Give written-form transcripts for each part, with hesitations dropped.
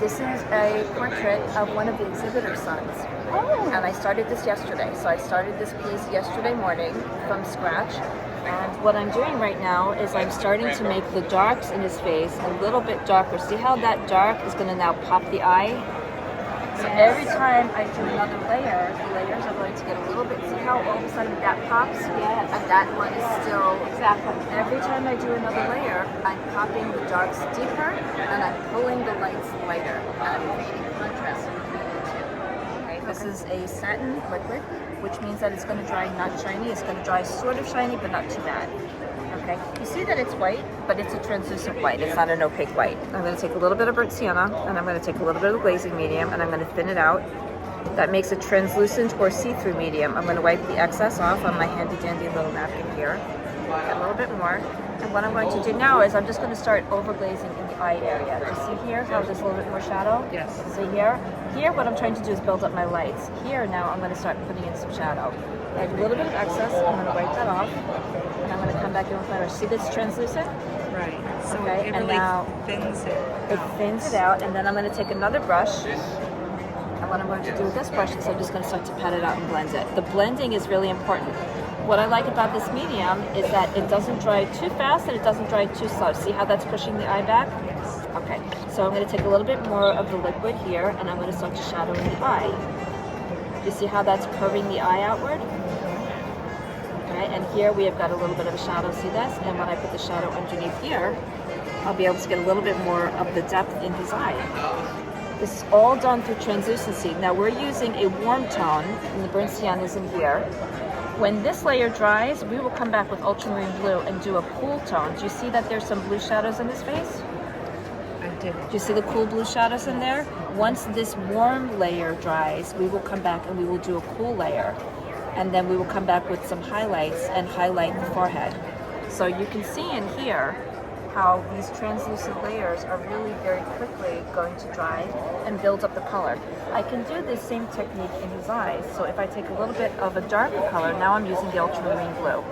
This is a portrait of one of the exhibitor's sons. Oh. And I started this yesterday. So I started this piece yesterday morning from scratch. And what I'm doing right now is I'm starting to make the darks in his face a little bit darker. See how that dark is going to now pop the eye? So every time I do another layer, the layers are going to get a little bit, see how all of a sudden that pops? Yes. And that one is still, Exactly. every time I do another layer, I'm popping the darks deeper and I'm pulling the lights lighter. And I'm creating contrast between the two. Okay, this is a satin liquid, which means that it's going to dry not shiny, it's going to dry sort of shiny, but not too bad. Okay, you see that it's white, but it's a translucent white. It's not an opaque white. I'm going to take a little bit of burnt sienna, and I'm going to take a little bit of the glazing medium, and I'm going to thin it out. That makes a translucent or see-through medium. I'm going to wipe the excess off on my handy-dandy little napkin here. A little bit more. And what I'm going to do now is I'm just going to start over-glazing in the eye area. Do you see here how there's a little bit more shadow? Yes. See here? Here, what I'm trying to do is build up my lights. Here, now, I'm going to start putting in some shadow. I have a little bit of excess. I'm going to wipe that off. And I'm going to come back in with my brush. See this translucent? Right. So Okay, it and really now thins it. It thins it out, and then I'm going to take another brush. And what I'm going to do with this brush is I'm just going to start to pat it out and blend it. The blending is really important. What I like about this medium is that it doesn't dry too fast and it doesn't dry too slow. See how that's pushing the eye back? Yes. Okay, so I'm going to take a little bit more of the liquid here, and I'm going to start to shadow in the eye. Do you see how that's curving the eye outward? Okay, and here we have got a little bit of a shadow, see this? And when I put the shadow underneath here, I'll be able to get a little bit more of the depth in his eye. This is all done through translucency. Now we're using a warm tone, and the burnt sienna is in here. When this layer dries, we will come back with ultramarine blue and do a cool tone. Do you see that there's some blue shadows in his face? I did. Do you see the cool blue shadows in there? Once this warm layer dries, we will come back and we will do a cool layer. And then we will come back with some highlights and highlight the forehead. So you can see in here how these translucent layers are really very quickly going to dry and build up the color. I can do this same technique in his eyes. So if I take a little bit of a darker color, now I'm using the ultramarine blue.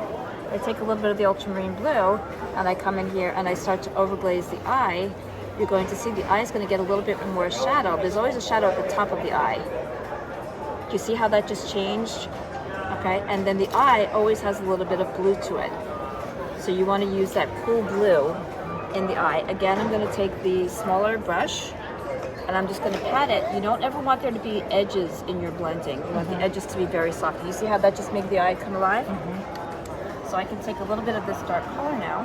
I take a little bit of the ultramarine blue and I come in here and I start to overglaze the eye. You're going to see the eye is going to get a little bit more shadow. There's always a shadow at the top of the eye. Do you see how that just changed? Okay, and then the eye always has a little bit of blue to it. So you want to use that cool blue in the eye. Again, I'm going to take the smaller brush and I'm just going to pat it. You don't ever want there to be edges in your blending. You want the edges to be very soft. You see how that just made the eye come alive? So I can take a little bit of this dark color now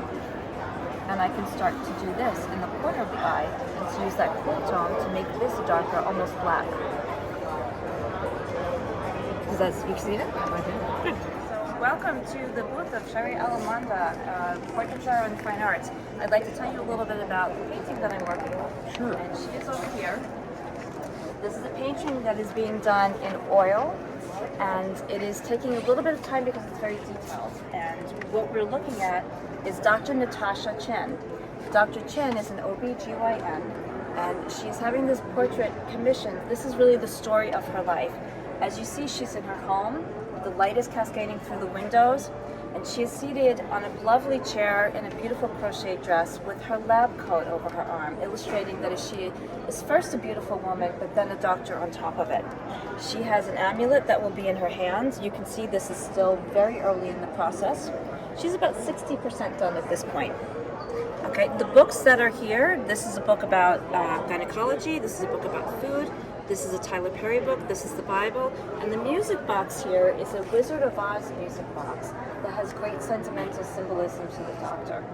and I can start to do this in the corner of the eye and to use that cool tone to make this darker, almost black. Does that, you see it? I did. Good. So welcome to the booth of Sheri Alamanda, Portraiture and Fine Arts. I'd like to tell you a little bit about the painting that I'm working on. Sure. And she is over here. This is a painting that is being done in oil, and it is taking a little bit of time because it's very detailed. And what we're looking at is Dr. Natasha Chen. Dr. Chen is an OB/GYN, and she's having this portrait commissioned. This is really the story of her life. As you see, she's in her home. The light is cascading through the windows, and she is seated on a lovely chair in a beautiful crochet dress with her lab coat over her arm, illustrating that she is first a beautiful woman, but then a doctor on top of it. She has an amulet that will be in her hands. You can see this is still very early in the process. She's about 60% done at this point. Okay, the books that are here, this is a book about gynecology, this is a book about food, this is a Tyler Perry book, this is the Bible, and the music box here is a Wizard of Oz music box that has great sentimental symbolism to the doctor.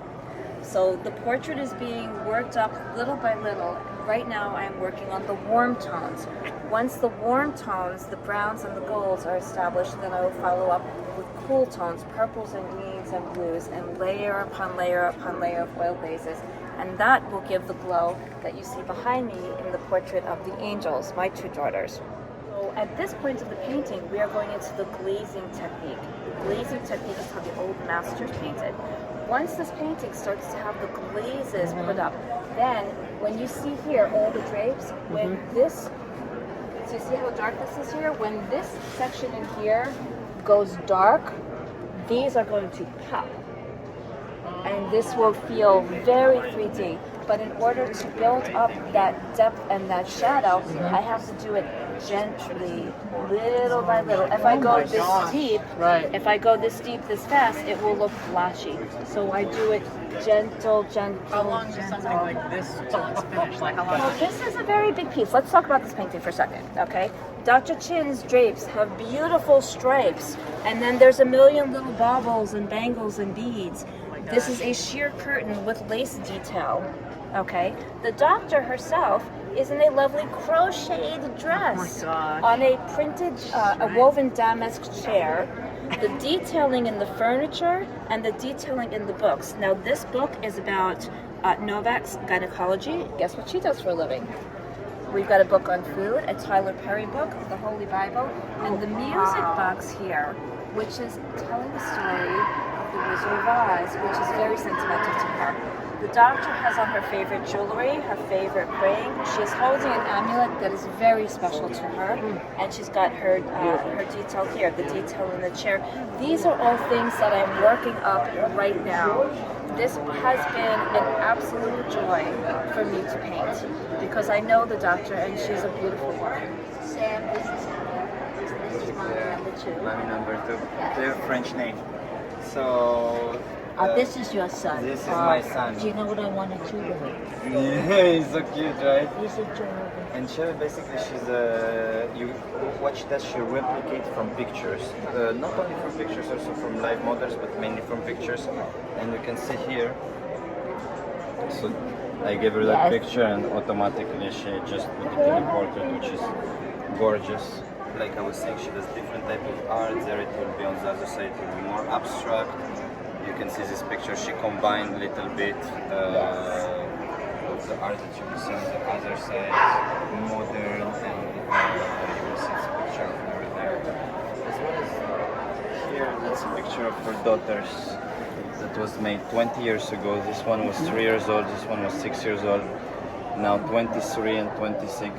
So the portrait is being worked up little by little, and right now I am working on the warm tones. Once the warm tones, the browns and the golds are established, then I will follow up with cool tones, purples and greens and blues, and layer upon layer upon layer of oil bases. And that will give the glow that you see behind me in the portrait of the angels, my two daughters. So at this point of the painting, we are going into the glazing technique. The glazing technique is how the old masters painted. Once this painting starts to have the glazes put up, then when you see here all the drapes, when this, so you see how dark this is here? When this section in here goes dark, these are going to pop. And this will feel very 3D. but in order to build up that depth and that shadow, I have to do it gently, little by little. If I go this deep, if I go this deep, this fast, it will look blotchy. So I do it gentle. How long does something like this till it's finished? Like how long? Well, this is a very big piece. Let's talk about this painting for a second, okay? Dr. Chin's drapes have beautiful stripes, and then there's a million little baubles and bangles and beads. This is a sheer curtain with lace detail, okay? The doctor herself is in a lovely crocheted dress on a printed, a woven damask chair. The detailing in the furniture and the detailing in the books. Now, this book is about Novak's gynecology. Guess what she does for a living? We've got a book on food, a Tyler Perry book, the Holy Bible, and the music box here, which is telling the story of the Wizard of Oz, which is very sentimental to her. The doctor has on her favorite jewelry, her favorite ring. She's holding an amulet that is very special to her, and she's got her detail here, the detail in the chair. These are all things that I'm working up right now. This has been an absolute joy for me to paint because I know the doctor and she's a beautiful woman. Sam, this is mommy number 2. Mommy number 2. They're French name. So. This is your son. This is my son. Do you know what I wanted to do? Yeah, he's so cute, right? He's adorable. And Sheri, basically, she's you watch that she replicate from pictures, not only from pictures, also from live models, but mainly from pictures. And you can see here. So I gave her that picture, and automatically she just put it in the portrait, which is gorgeous. Like I was saying, she does different type of art. There it will be on the other side, it will be more abstract. You can see this picture. She combined a little bit of the art that you will see on the other side, modern, and you will see this picture of her there. As well as here, that's a picture of her daughters that was made 20 years ago. This one was 3 years old, this one was 6 years old, now 23 and 26.